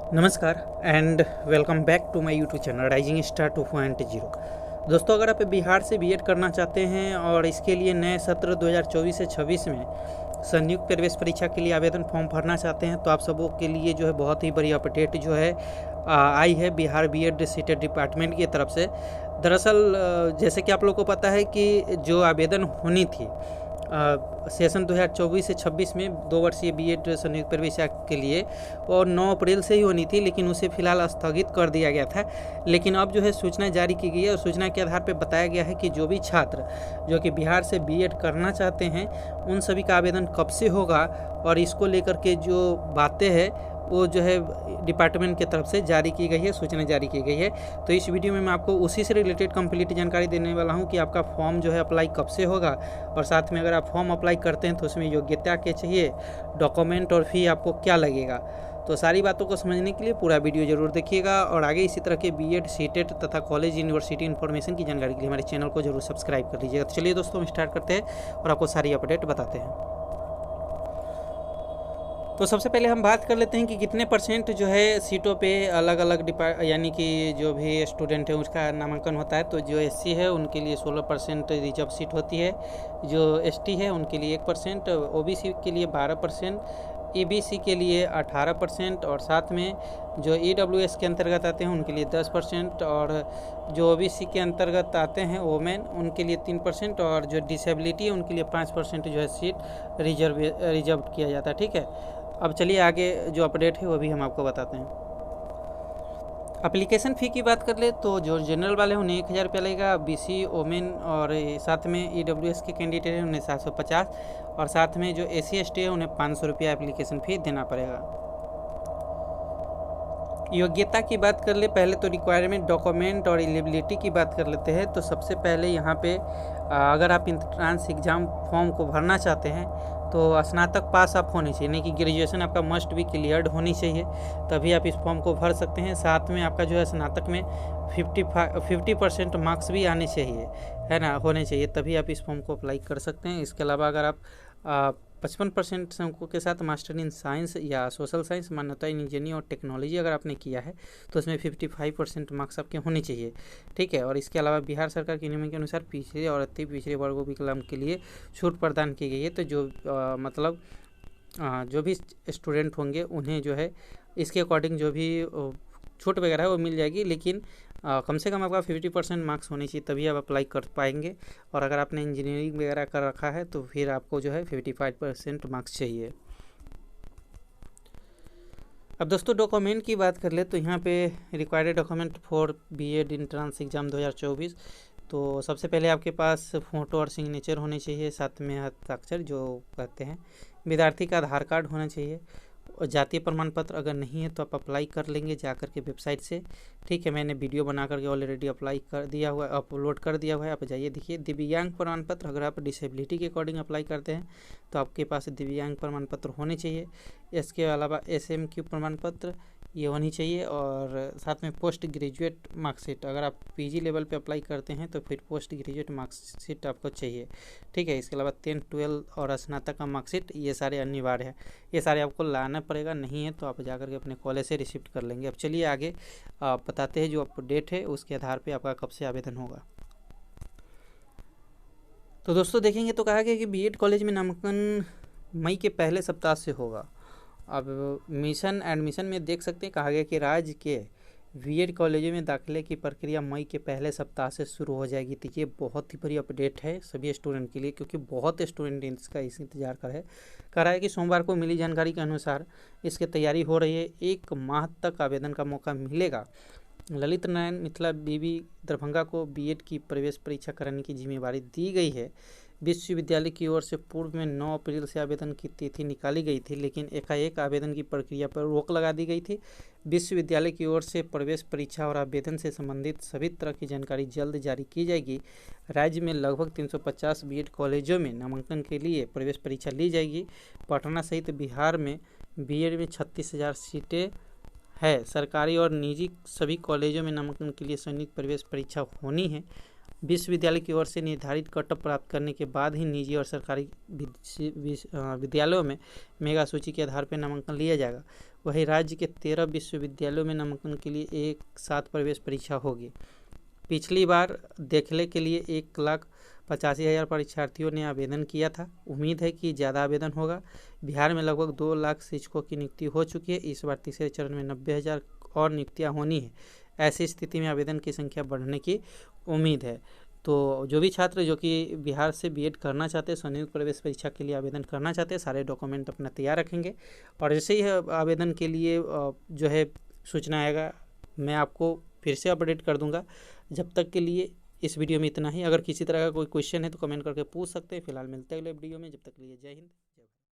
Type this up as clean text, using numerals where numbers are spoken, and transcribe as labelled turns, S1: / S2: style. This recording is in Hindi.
S1: नमस्कार and welcome back to my YouTube channel rising star 2.0। दोस्तों, अगर आप बिहार से बीएड करना चाहते हैं और इसके लिए नए सत्र 2024 से 26 में संयुक्त प्रवेश परीक्षा के लिए आवेदन फॉर्म भरना चाहते हैं तो आप सबों के लिए जो है बहुत ही बड़ी अपडेट जो है आई है बिहार बीएड सीटेट डिपार्टमेंट की तरफ से। दरअसल जैसे कि आप लोगों को पता है कि जो आवेदन होनी थी सेशन 2024 से 26 में 2 वर्षीय बीएड संयुक्त प्रवेश के लिए और 9 अप्रैल से ही होनी थी, लेकिन उसे फिलहाल स्थगित कर दिया गया था। लेकिन अब जो है सूचना जारी की गई है और सूचना के आधार पर बताया गया है कि जो भी छात्र जो कि बिहार से बीएड करना चाहते हैं उन सभी का आवेदन कब से होगा और इसको लेकर के जो बातें हैं वो जो है डिपार्टमेंट की तरफ से जारी की गई है, सूचना जारी की गई है। तो इस वीडियो में मैं आपको उसी से रिलेटेड कंप्लीट जानकारी देने वाला हूं कि आपका फॉर्म जो है अप्लाई कब से होगा और साथ में अगर आप फॉर्म अप्लाई करते हैं तो उसमें योग्यता क्या चाहिए, डॉक्यूमेंट और फी आपको क्या लगेगा। तो सारी बातों को समझने के लिए पूरा वीडियो जरूर देखिएगा और आगे इसी तरह के बीएड सीटेट तथा कॉलेज यूनिवर्सिटी इन्फॉर्मेशन की जानकारी के लिए हमारे चैनल को जरूर सब्सक्राइब कर लीजिएगा। तो चलिए दोस्तों, हम स्टार्ट करते हैं और आपको सारी अपडेट बताते हैं। तो सबसे पहले हम बात कर लेते हैं कि कितने परसेंट जो है सीटों पे अलग अलग यानी कि जो भी स्टूडेंट है उसका नामांकन होता है। तो जो एससी है उनके लिए 16% रिजर्व सीट होती है, जो एसटी है उनके लिए 1%, ओबीसी के लिए 12%, ईबीसी के लिए 18% और साथ में जो ईडब्ल्यूएस के अंतर्गत आते हैं उनके लिए 10% और जो ओबीसी के अंतर्गत आते हैं वोमेन उनके लिए 3% और जो डिसेबिलिटी है उनके लिए 5% जो है सीट रिजर्व किया जाता है। ठीक है, अब चलिए आगे जो अपडेट है वो भी हम आपको बताते हैं। एप्लीकेशन फ़ी की बात कर ले तो जो जनरल वाले हैं उन्हें 1000 रुपया लगेगा, बीसी ओमेन और साथ में ईडब्ल्यूएस के कैंडिडेट हैं उन्हें 750 और साथ में जो एससी एसटी है उन्हें 500 रुपया एप्लीकेशन फ़ी देना पड़ेगा। योग्यता की बात कर ले, पहले तो रिक्वायरमेंट, डॉक्यूमेंट और एलिजिबिलिटी की बात कर लेते हैं। तो सबसे पहले यहाँ पे अगर आप इंट्रांस एग्ज़ाम फॉर्म को भरना चाहते हैं तो स्नातक पास आप होने चाहिए, नहीं कि ग्रेजुएशन आपका मस्ट भी क्लियर्ड होनी चाहिए, तभी आप इस फॉर्म को भर सकते हैं। साथ में आपका जो है स्नातक में 50% मार्क्स भी आने चाहिए, है ना, होने चाहिए, तभी आप इस फॉर्म को अप्लाई कर सकते हैं। इसके अलावा अगर आप 55% अंकों के साथ मास्टर इन साइंस या सोशल साइंस, मान्यता इन इंजीनियरिंग और टेक्नोलॉजी अगर आपने किया है तो उसमें 55% मार्क्स आपके होने चाहिए। ठीक है, और इसके अलावा बिहार सरकार के नियमों के अनुसार पिछड़े और अति पिछड़े वर्गों विकलांग के लिए छूट प्रदान की गई है। तो जो मतलब जो भी स्टूडेंट होंगे उन्हें जो है इसके अकॉर्डिंग जो भी छूट वगैरह है वो मिल जाएगी, लेकिन कम से कम आपका 50% मार्क्स होने चाहिए तभी आप अप्लाई कर पाएंगे। और अगर आपने इंजीनियरिंग वगैरह कर रखा है तो फिर आपको जो है 55% मार्क्स चाहिए। अब दोस्तों डॉक्यूमेंट की बात कर ले तो यहाँ पे required document for BEd entrance exam 2024। तो सबसे पहले आपके पास फ़ोटो और सिग्नेचर होने चाहिए, साथ में हस्ताक्षर जो कहते हैं, विद्यार्थी का आधार कार्ड होना चाहिए और जातीय प्रमाण पत्र अगर नहीं है तो आप अप्लाई कर लेंगे जा कर के वेबसाइट से। ठीक है, मैंने वीडियो बना करके ऑलरेडी अप्लाई कर दिया हुआ है, अपलोड कर दिया हुआ है, आप जाइए देखिए। दिव्यांग प्रमाण पत्र, अगर आप डिसेबिलिटी के अकॉर्डिंग अप्लाई करते हैं तो आपके पास दिव्यांग प्रमाण पत्र होने चाहिए। इसके अलावा SMQ प्रमाण पत्र ये होनी चाहिए और साथ में पोस्ट ग्रेजुएट मार्कशीट, अगर आप पीजी लेवल पे अप्लाई करते हैं तो फिर पोस्ट ग्रेजुएट मार्कशीट आपको चाहिए। ठीक है, इसके अलावा 10, 12 और स्नातक का मार्कशीट ये सारे अनिवार्य है, ये सारे आपको लाना पड़ेगा, नहीं है तो आप जाकर के अपने कॉलेज से रिसिप्ट कर लेंगे। अब चलिए आगे बताते हैं जो अपडेट है उसके आधार पर आपका कब से आवेदन होगा। तो दोस्तों देखेंगे तो कहा गया कि बीएड कॉलेज में नामांकन मई के पहले सप्ताह से होगा। अब मिशन एडमिशन में देख सकते हैं कहा गया कि राज्य के बीएड कॉलेजों में दाखिले की प्रक्रिया मई के पहले सप्ताह से शुरू हो जाएगी। तो ये बहुत ही बड़ी अपडेट है सभी स्टूडेंट के लिए, क्योंकि बहुत स्टूडेंट इसका इंतजार कर रहा है कि सोमवार को मिली जानकारी के अनुसार इसकी तैयारी हो रही है। 1 माह तक आवेदन का मौका मिलेगा। ललित नारायण मिथिला बीवी दरभंगा को बीएड की प्रवेश परीक्षा कराने की जिम्मेवारी दी गई है। विश्वविद्यालय की ओर से पूर्व में 9 अप्रैल से आवेदन की तिथि निकाली गई थी, लेकिन एकाएक आवेदन की प्रक्रिया पर रोक लगा दी गई थी। विश्वविद्यालय की ओर से प्रवेश परीक्षा और आवेदन से संबंधित सभी तरह की जानकारी जल्द जारी की जाएगी। राज्य में लगभग 350 बीएड कॉलेजों में नामांकन के लिए प्रवेश परीक्षा ली जाएगी। पटना सहित बिहार में बीएड में 36,000 सीटें है। सरकारी और निजी सभी कॉलेजों में नामांकन के लिए संयुक्त प्रवेश परीक्षा होनी है। विश्वविद्यालय की ओर से निर्धारित कटऑफ प्राप्त करने के बाद ही निजी और सरकारी विद्यालयों में मेगा सूची के आधार पर नामांकन लिया जाएगा। वही राज्य के 13 विश्वविद्यालयों में नामांकन के लिए एक साथ प्रवेश परीक्षा होगी। पिछली बार दाखिले के लिए 1,85,000 परीक्षार्थियों ने आवेदन किया था। उम्मीद है कि ज़्यादा आवेदन होगा। बिहार में लगभग 2 लाख शिक्षकों की नियुक्ति हो चुकी है। इस बार तीसरे चरण में 90,000 और नियुक्तियाँ होनी है। ऐसी स्थिति में आवेदन की संख्या बढ़ने की उम्मीद है। तो जो भी छात्र जो कि बिहार से बीएड करना चाहते हैं, संयुक्त प्रवेश परीक्षा के लिए आवेदन करना चाहते हैं, सारे डॉक्यूमेंट अपना तैयार रखेंगे और जैसे ही आवेदन के लिए जो है सूचना आएगा मैं आपको फिर से अपडेट कर दूंगा। जब तक के लिए इस वीडियो में इतना ही। अगर किसी तरह का कोई क्वेश्चन है तो कमेंट करके पूछ सकते हैं। फिलहाल मिलते हैं अगले वीडियो में। जब तक के लिए जय हिंद।